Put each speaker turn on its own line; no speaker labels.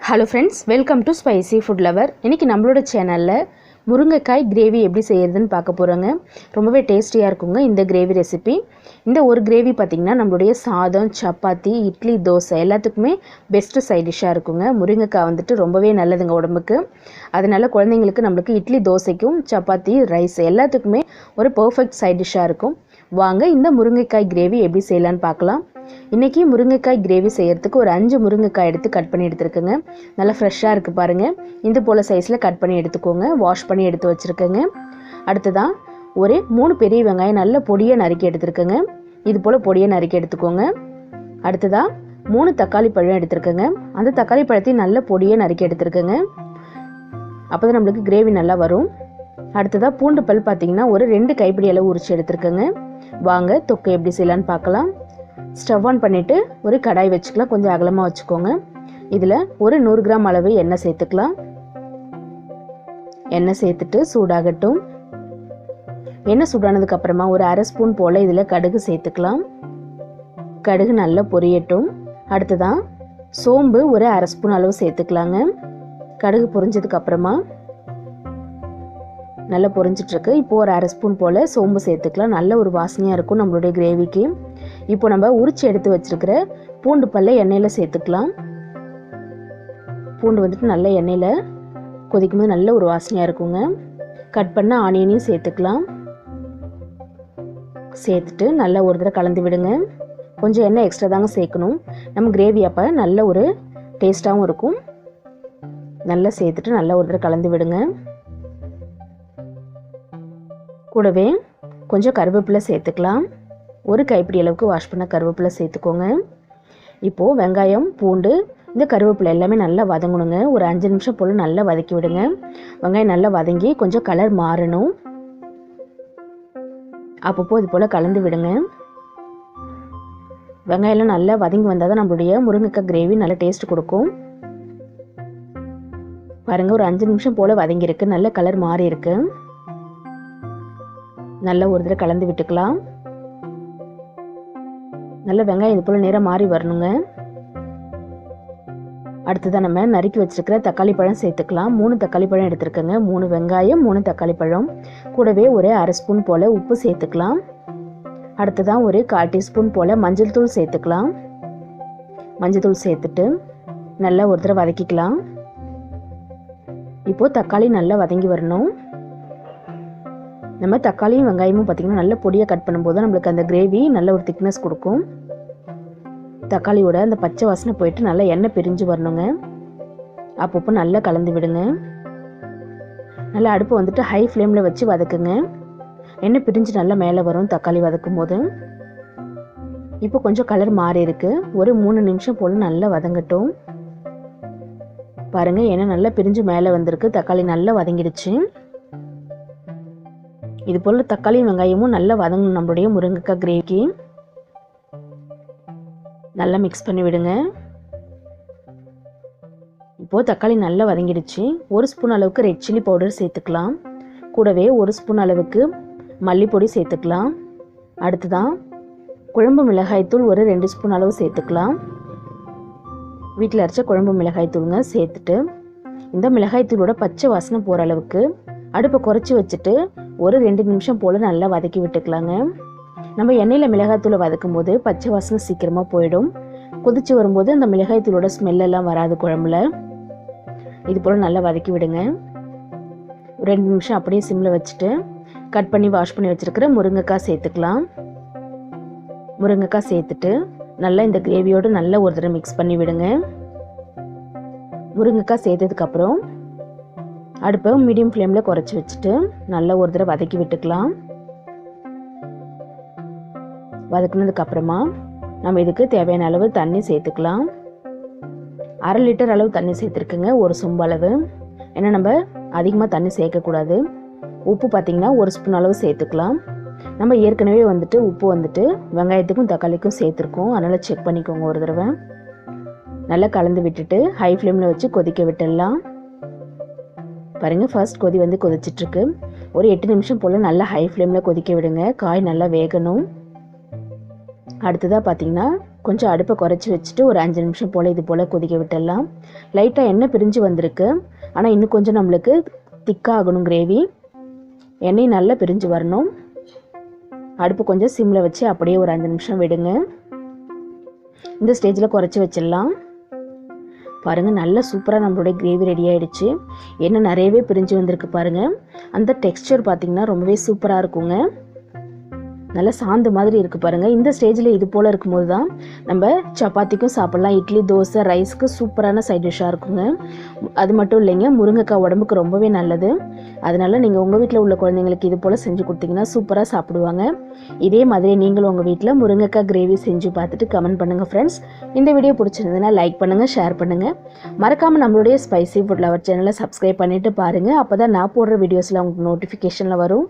Hello friends, welcome to Spicy Food Lover. இன்னைக்கு நம்மளோட சேனல்ல முருங்கைக்காய் கிரேவி எப்படி செய்யறதுன்னு பார்க்க போறோங்க. ரொம்பவே டேஸ்டியா இருக்குங்க இந்த கிரேவி ரெசிபி. இந்த ஒரு கிரேவி பாத்தீங்கன்னா நம்மளுடைய சாதம், சப்பாத்தி, இட்லி, தோசை எல்லாத்துக்குமே பெஸ்ட் சைட் டிஷ்ஷா இருக்குங்க. முருங்கைக்காய் வந்துட்டு ரொம்பவே நல்லதுங்க உடம்புக்கு. அதனால குழந்தைங்களுக்கு நமக்கு இட்லி, தோசைக்கும், சப்பாத்தி, ரைஸ் எல்லாத்துக்குமே ஒரு பெர்ஃபெக்ட் சைட் டிஷ்ஷா இருக்கும். வாங்க இந்த முருங்கைக்காய் கிரேவி எப்படி செய்யலாம்னு பார்க்கலாம். இன்றைக்கி முருங்கைக்காய் கிரேவி செய்கிறதுக்கு ஒரு 5 முருங்கைக்காய் எடுத்து கட் பண்ணி எடுத்துருக்கேங்க. நல்லா ஃப்ரெஷ்ஷாக இருக்குது பாருங்கள். இந்த போல் சைஸில் கட் பண்ணி எடுத்துக்கோங்க. வாஷ் பண்ணி எடுத்து வச்சுருக்கேங்க. அடுத்ததான் ஒரு 3 பெரிய வெங்காயம் நல்ல பொடியை நறுக்கி எடுத்துருக்கேங்க. இது போல் பொடியை நறுக்கி எடுத்துக்கோங்க. அடுத்ததாக 3 தக்காளி பழம் எடுத்துருக்கேங்க. அந்த தக்காளி பழத்தையும் நல்ல பொடியை நறுக்கி எடுத்துருக்கேங்க. அப்போ தான் நம்மளுக்கு கிரேவி நல்லா வரும். அடுத்ததாக பூண்டு பல் பார்த்திங்கன்னா ஒரு 2 கைப்பிடி அளவு உரிச்சு எடுத்துருக்கேங்க. வாங்க தொக்கை எப்படி செய்யலான்னு பார்க்கலாம். ஸ்டவ் ஆன் பண்ணிவிட்டு ஒரு கடாய் வச்சுக்கலாம். கொஞ்சம் அகலமாக வச்சுக்கோங்க. இதில் ஒரு 100 கிராம் அளவு எண்ணெய் சேர்த்துக்கலாம். எண்ணெய் சேர்த்துட்டு சூடாகட்டும். எண்ணெய் சூடானதுக்கப்புறமா ஒரு அரை ஸ்பூன் போல் இதில் கடுகு சேர்த்துக்கலாம். கடுகு நல்லா பொரியட்டும். அடுத்ததான் சோம்பு ஒரு அரை ஸ்பூன் அளவு சேர்த்துக்கலாங்க. கடுகு பொரிஞ்சதுக்கப்புறமா நல்லா பொரிஞ்சிட்ருக்கு. இப்போது ஒரு அரை ஸ்பூன் போல் சோம்பு சேர்த்துக்கலாம். நல்ல ஒரு வாசனையாக இருக்கும் நம்மளுடைய கிரேவிக்கு. இப்போ நம்ம உரிச்சு எடுத்து வச்சிருக்கிற பூண்டு பல்லை எண்ணெயில் சேர்த்துக்கலாம். பூண்டு வந்துட்டு நல்ல எண்ணெயில் கொதிக்கும் போது நல்ல ஒரு வாசனையாக இருக்குங்க. கட் பண்ண ஆனியனையும் சேர்த்துக்கலாம். சேர்த்துட்டு நல்லா ஒரு தடவை கலந்து விடுங்க. கொஞ்சம் எண்ணெய் எக்ஸ்ட்ரா தாங்க சேர்க்கணும். நம்ம கிரேவி அப்போ நல்ல ஒரு டேஸ்ட்டாகவும் இருக்கும். நல்லா சேர்த்துட்டு நல்லா ஒரு தடவை கலந்து விடுங்க. கூடவே கொஞ்சம் கருவேப்பிலை சேர்த்துக்கலாம். ஒரு கைப்பிடி அளவுக்கு வாஷ் பண்ண கருவேப்பிலை சேர்த்துக்கோங்க. இப்போது வெங்காயம், பூண்டு, இந்த கருவேப்பிலை எல்லாமே நல்லா வதங்கணுங்க. ஒரு 5 நிமிஷம் போல் நல்லா வதக்கி விடுங்க. வெங்காயம் நல்லா வதங்கி கொஞ்சம் கலர் மாறணும். அப்பப்போ இது போல் கலந்து விடுங்க. வெங்காயம்லாம் நல்லா வதங்கி வந்தால் தான் நம்மளுடைய முருங்கைக்காய் கிரேவி நல்லா டேஸ்ட் கொடுக்கும். பாருங்கள், ஒரு 5 நிமிஷம் போல் வதங்கியிருக்கு. நல்ல கலர் மாறி இருக்கு. நல்லா ஒரு தடவை கலந்து விட்டுக்கலாம். நல்ல வெங்காயம் இது போல் நேரம் மாறி வரணுங்க. அடுத்ததான் நம்ம நறுக்கி வச்சிருக்கிற தக்காளி பழம் சேர்த்துக்கலாம். 3 தக்காளி பழம் எடுத்துருக்கேங்க. 3 வெங்காயம், 3 தக்காளி பழம். கூடவே ஒரு அரை ஸ்பூன் போல் உப்பு சேர்த்துக்கலாம். அடுத்ததான் ஒரு 1/4 டீஸ்பூன் போல் மஞ்சள் தூள் சேர்த்துக்கலாம். மஞ்சள் தூள் சேர்த்துட்டு நல்லா ஒரு தடவை வதக்கிக்கலாம். இப்போது தக்காளி நல்லா வதங்கி வரணும். நம்ம தக்காளியும் வெங்காயமும் பார்த்திங்கன்னா நல்ல பொடியாக கட் பண்ணும்போது நம்மளுக்கு அந்த கிரேவி நல்ல ஒரு திக்னஸ் கொடுக்கும். தக்காளியோட அந்த பச்சை வாசனை போயிட்டு நல்லா எண்ணெய் பிரிஞ்சு வரணுங்க. அப்பப்போ நல்லா கலந்து விடுங்க. நல்லா அடுப்பு வந்துட்டு ஹை ஃப்ளேமில் வச்சு வதக்குங்க. எண்ணெய் பிரிஞ்சு நல்லா மேலே வரும் தக்காளி வதக்கும் போது. இப்போ கொஞ்சம் கலர் மாறி இருக்கு. ஒரு 3 நிமிஷம் போல் நல்லா வதங்கட்டும். பாருங்கள், எண்ணெய் நல்லா பிரிஞ்சு மேலே வந்திருக்கு. தக்காளி நல்லா வதங்கிடுச்சு. இது போல் தக்காளியும் வெங்காயமும் நல்லா வதங்கணும் நம்மளுடைய முருங்கைக்காய் கிரேவிக்கு. நல்லா மிக்ஸ் பண்ணி விடுங்க. இப்போது தக்காளி நல்லா வதங்கிடுச்சு. 1 ஸ்பூன் அளவுக்கு ரெட் சில்லி பவுடர் சேர்த்துக்கலாம். கூடவே 1 ஸ்பூன் அளவுக்கு மல்லிப்பொடி சேர்த்துக்கலாம். அடுத்ததான் குழம்பு மிளகாய்த்தூள் ஒரு 2 ஸ்பூன் அளவு சேர்த்துக்கலாம். வீட்டில் அரைச்ச குழம்பு மிளகாய்த்தூளுங்க சேர்த்துட்டு இந்த மிளகாய்த்தூளோட பச்சை வாசனை போகிற அளவுக்கு அடுப்பை குறைச்சி வச்சுட்டு ஒரு 2 நிமிஷம் போல் நல்லா வதக்கி விட்டுக்கலாங்க. நம்ம எண்ணெயில் மிளகாய்த்தூளை வதக்கும் போது பச்சை வாசனை சீக்கிரமாக போயிடும். கொதிச்சு வரும்போது அந்த மிளகாய்த்தூளோட ஸ்மெல்லெல்லாம் வராது குழம்புல. இது போல் நல்லா வதக்கி விடுங்க. 2 நிமிஷம் அப்படியே சிம்மில் வச்சுட்டு கட் பண்ணி வாஷ் பண்ணி வச்சுருக்கிற முருங்கைக்காய் சேர்த்துக்கலாம். முருங்கைக்காய் சேர்த்துட்டு நல்லா இந்த கிரேவியோடு நல்லா ஒரு தடவை மிக்ஸ் பண்ணி விடுங்க. முருங்கைக்காய் சேர்த்ததுக்கப்புறம் அடுப்பை மீடியம் ஃப்ளேமில் குறைச்சி வச்சுட்டு நல்லா ஒரு தடவை வதக்கி விட்டுக்கலாம். வதக்குனதுக்கப்புறமா நம்ம இதுக்கு தேவையான அளவு தண்ணி சேர்த்துக்கலாம். 1/2 லிட்டர் அளவு தண்ணி சேர்த்துருக்குங்க, ஒரு சொம்பு அளவு. ஏன்னா நம்ம அதிகமாக தண்ணி சேர்க்கக்கூடாது. உப்பு பார்த்திங்கன்னா 1 ஸ்பூன் அளவு சேர்த்துக்கலாம். நம்ம ஏற்கனவே வந்துட்டு உப்பு வந்துட்டு வெங்காயத்துக்கும் தக்காளிக்கும் சேர்த்துருக்கோம். அதனால் செக் பண்ணிக்கோங்க ஒரு தடவை. நல்லா கலந்து விட்டுட்டு ஹை ஃப்ளேமில் வச்சு கொதிக்க விட்டுடலாம். பாருங்கள், ஃபர்ஸ்ட் கொதி வந்து கொதிச்சிட்ருக்கு. ஒரு 8 நிமிஷம் போல் நல்லா ஹை ஃப்ளேமில் கொதிக்க விடுங்க. காய் நல்லா வேகணும். அடுத்ததாக பார்த்திங்கன்னா கொஞ்சம் அடுப்பை குறைச்சி வச்சுட்டு ஒரு 5 நிமிஷம் போல் இது போல் கொதிக்க விட்டுடலாம். லைட்டாக எண்ணெய் பிரிஞ்சு வந்திருக்கு. ஆனால் இன்னும் கொஞ்சம் நம்மளுக்கு திக்காகணும் கிரேவி. எண்ணெய் நல்லா பிரிஞ்சு வரணும். அடுப்பு கொஞ்சம் சிம்மில் வச்சு அப்படியே ஒரு 5 நிமிஷம் விடுங்க. இந்த ஸ்டேஜில் குறைச்சி வச்சிடலாம். பாருங்கள், நல்லா சூப்பராக நம்மளுடைய கிரேவி ரெடி ஆகிடுச்சு. எண்ணெய் நிறையவே பிரிஞ்சு வந்திருக்கு பாருங்கள். அந்த டெக்ஸ்சர் பார்த்திங்கன்னா ரொம்பவே சூப்பராக இருக்குங்க. நல்லா சாந்து மாதிரி இருக்குது பாருங்கள். இந்த ஸ்டேஜில் இது போல் இருக்கும்போது தான் நம்ம சப்பாத்திக்கும் சாப்பிட்லாம். இட்லி, தோசை, ரைஸ்க்கு சூப்பரான சைட் டிஷ்ஷாக இருக்குங்க. அது மட்டும் இல்லைங்க, முருங்கைக்காய் உடம்புக்கு ரொம்பவே நல்லது. அதனால் நீங்கள் உங்கள் வீட்டில் உள்ள குழந்தைங்களுக்கு இது போல் செஞ்சு கொடுத்தீங்கன்னா சூப்பராக சாப்பிடுவாங்க. இதே மாதிரி நீங்களும் உங்கள் வீட்டில் முருங்கைக்காய் கிரேவி செஞ்சு பார்த்துட்டு கமெண்ட் பண்ணுங்கள் ஃப்ரெண்ட்ஸ். இந்த வீடியோ பிடிச்சிருந்ததுன்னா லைக் பண்ணுங்கள், ஷேர் பண்ணுங்கள். மறக்காமல் நம்மளுடைய ஸ்பைசி ஃபுட் லவர் சேனலை சப்ஸ்கிரைப் பண்ணிவிட்டு பாருங்கள். அப்போ தான் நான் போடுற வீடியோஸில் உங்களுக்கு நோட்டிஃபிகேஷனில் வரும்.